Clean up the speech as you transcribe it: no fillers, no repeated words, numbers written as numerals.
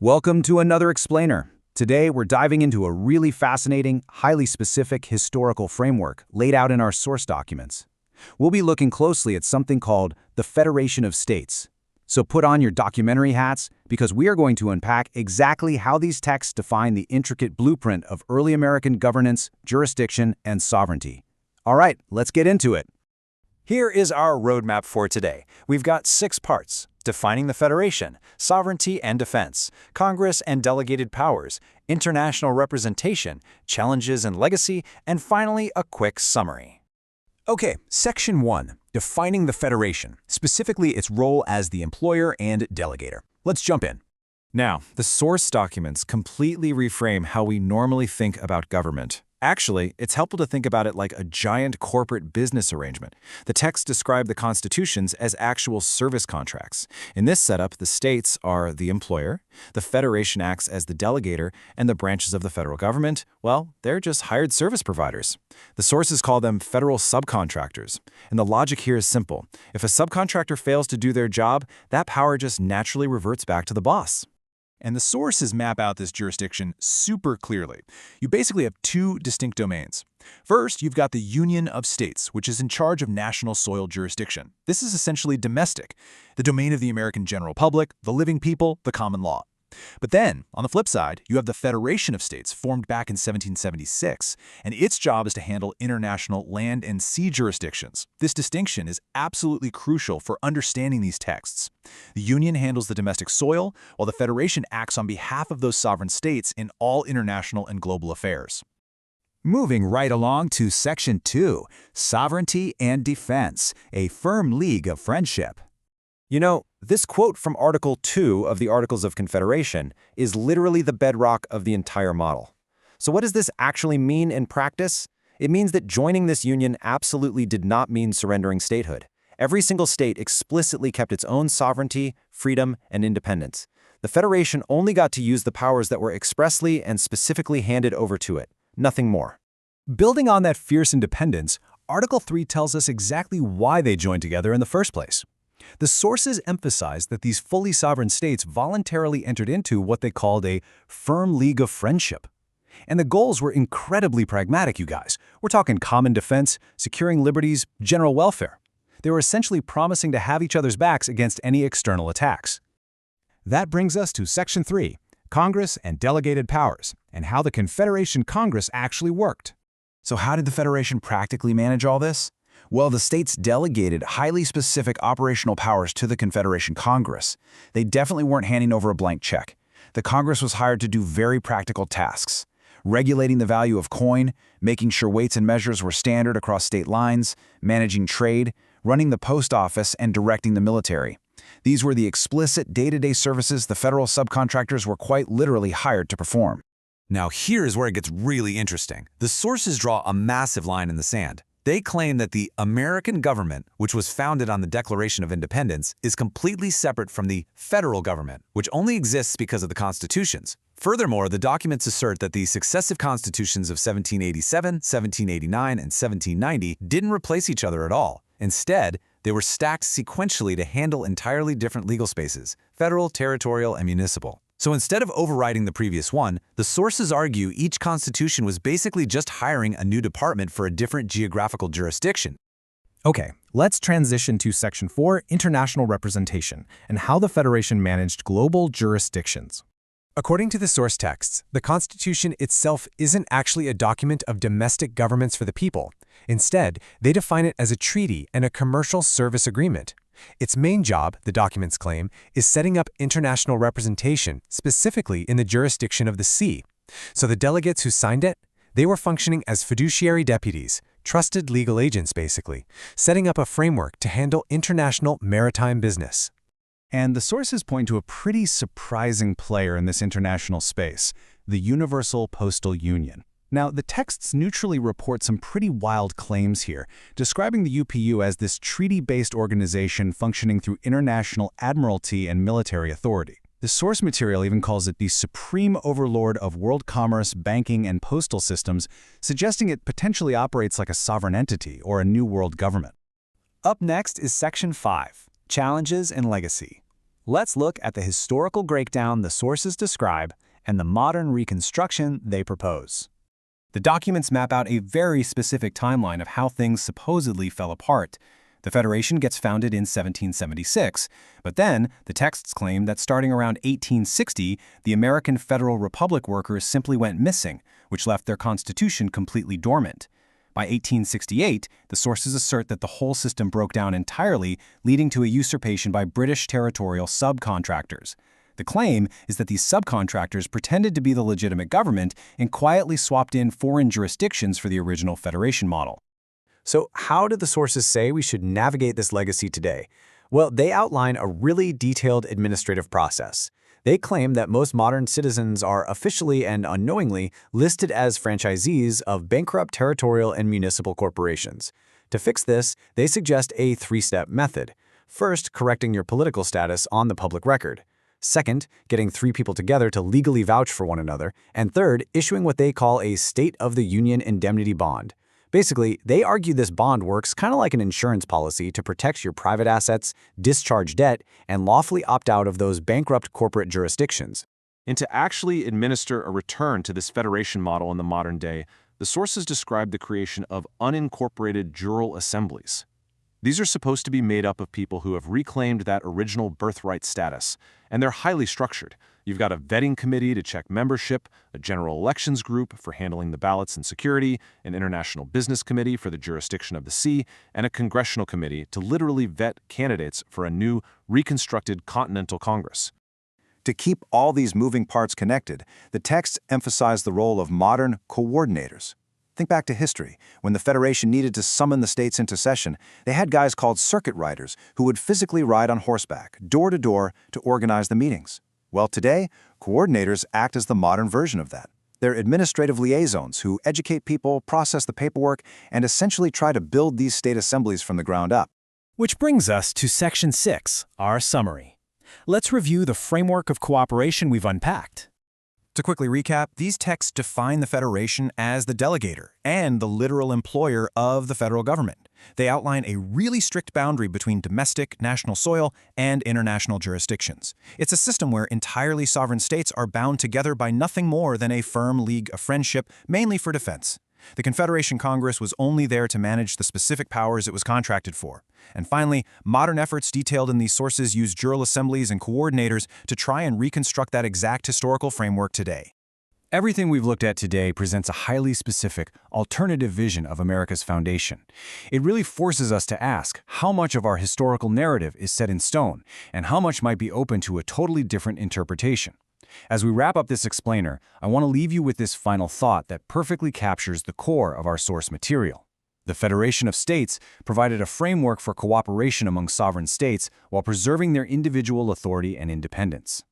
Welcome to another Explainer. Today, we're diving into a really fascinating, highly specific historical framework laid out in our source documents. We'll be looking closely at something called the Federation of States. So put on your documentary hats, because we are going to unpack exactly how these texts define the intricate blueprint of early American governance, jurisdiction, and sovereignty. All right, let's get into it. Here is our roadmap for today. We've got 6 parts: defining the Federation, sovereignty and defense, Congress and delegated powers, international representation, challenges and legacy, and finally, a quick summary. Okay, Section 1, defining the Federation, specifically its role as the employer and delegator. Let's jump in. Now, the source documents completely reframe how we normally think about government. Actually, it's helpful to think about it like a giant corporate business arrangement. The texts describe the constitutions as actual service contracts. In this setup, the states are the employer, the Federation acts as the delegator, and the branches of the federal government, well, they're just hired service providers. The sources call them federal subcontractors. And the logic here is simple. If a subcontractor fails to do their job, that power just naturally reverts back to the boss. And the sources map out this jurisdiction super clearly. You basically have 2 distinct domains. First, you've got the Union of States, which is in charge of national soil jurisdiction. This is essentially domestic, the domain of the American general public, the living people, the common law. But then, on the flip side, you have the Federation of States, formed back in 1776, and its job is to handle international land and sea jurisdictions. This distinction is absolutely crucial for understanding these texts. The Union handles the domestic soil, while the Federation acts on behalf of those sovereign states in all international and global affairs. Moving right along to Section 2, Sovereignty and Defense, a firm league of friendship. You know, this quote from Article 2 of the Articles of Confederation is literally the bedrock of the entire model. So what does this actually mean in practice? It means that joining this union absolutely did not mean surrendering statehood. Every single state explicitly kept its own sovereignty, freedom, and independence. The Federation only got to use the powers that were expressly and specifically handed over to it, nothing more. Building on that fierce independence, Article 3 tells us exactly why they joined together in the first place. The sources emphasize that these fully sovereign states voluntarily entered into what they called a firm league of friendship. And the goals were incredibly pragmatic, you guys. We're talking common defense, securing liberties, general welfare. They were essentially promising to have each other's backs against any external attacks. That brings us to Section 3, Congress and delegated powers, and how the Confederation Congress actually worked. So how did the Federation practically manage all this? Well, the states delegated highly specific operational powers to the Confederation Congress. They definitely weren't handing over a blank check. The Congress was hired to do very practical tasks: regulating the value of coin, making sure weights and measures were standard across state lines, managing trade, running the post office, and directing the military. These were the explicit day-to-day services the federal subcontractors were quite literally hired to perform. Now here's where it gets really interesting. The sources draw a massive line in the sand. They claim that the American government, which was founded on the Declaration of Independence, is completely separate from the federal government, which only exists because of the constitutions. Furthermore, the documents assert that the successive constitutions of 1787, 1789, and 1790 didn't replace each other at all. Instead, they were stacked sequentially to handle entirely different legal spaces: federal, territorial, and municipal. So instead of overriding the previous one, the sources argue each constitution was basically just hiring a new department for a different geographical jurisdiction. Okay, let's transition to Section 4, International Representation, and how the Federation managed global jurisdictions. According to the source texts, the Constitution itself isn't actually a document of domestic governments for the people. Instead, they define it as a treaty and a commercial service agreement. Its main job, the documents claim, is setting up international representation, specifically in the jurisdiction of the sea. So the delegates who signed it, they were functioning as fiduciary deputies, trusted legal agents basically, setting up a framework to handle international maritime business. And the sources point to a pretty surprising player in this international space: the Universal Postal Union. Now, the texts neutrally report some pretty wild claims here, describing the UPU as this treaty-based organization functioning through international admiralty and military authority. The source material even calls it the supreme overlord of world commerce, banking, and postal systems, suggesting it potentially operates like a sovereign entity or a new world government. Up next is Section 5, Challenges and Legacy. Let's look at the historical breakdown the sources describe and the modern reconstruction they propose. The documents map out a very specific timeline of how things supposedly fell apart. The Federation gets founded in 1776, but then the texts claim that starting around 1860, the American Federal Republic workers simply went missing, which left their constitution completely dormant. By 1868, the sources assert that the whole system broke down entirely, leading to a usurpation by British territorial subcontractors. The claim is that these subcontractors pretended to be the legitimate government and quietly swapped in foreign jurisdictions for the original Federation model. So how do the sources say we should navigate this legacy today? Well, they outline a really detailed administrative process. They claim that most modern citizens are officially and unknowingly listed as franchisees of bankrupt territorial and municipal corporations. To fix this, they suggest a three-step method. First, correcting your political status on the public record. Second, getting 3 people together to legally vouch for one another. And third, issuing what they call a State of the Union Indemnity Bond. Basically, they argue this bond works kind of like an insurance policy to protect your private assets, discharge debt, and lawfully opt out of those bankrupt corporate jurisdictions. And to actually administer a return to this federation model in the modern day, the sources describe the creation of unincorporated jural assemblies. These are supposed to be made up of people who have reclaimed that original birthright status, and they're highly structured. You've got a vetting committee to check membership, a general elections group for handling the ballots and security, an international business committee for the jurisdiction of the sea, and a congressional committee to literally vet candidates for a new, reconstructed Continental Congress. To keep all these moving parts connected, the texts emphasize the role of modern coordinators. Think back to history. When the Federation needed to summon the states into session, they had guys called circuit riders who would physically ride on horseback, door to door, to organize the meetings. Well, today, coordinators act as the modern version of that. They're administrative liaisons who educate people, process the paperwork, and essentially try to build these state assemblies from the ground up. Which brings us to Section 6, our summary. Let's review the framework of cooperation we've unpacked. To quickly recap, these texts define the Federation as the delegator and the literal employer of the federal government. They outline a really strict boundary between domestic, national soil, and international jurisdictions. It's a system where entirely sovereign states are bound together by nothing more than a firm league of friendship, mainly for defense. The Confederation Congress was only there to manage the specific powers it was contracted for. And finally, modern efforts detailed in these sources use jural assemblies and coordinators to try and reconstruct that exact historical framework today. Everything we've looked at today presents a highly specific, alternative vision of America's foundation. It really forces us to ask how much of our historical narrative is set in stone and how much might be open to a totally different interpretation. As we wrap up this explainer, I want to leave you with this final thought that perfectly captures the core of our source material. The Federation of States provided a framework for cooperation among sovereign states while preserving their individual authority and independence.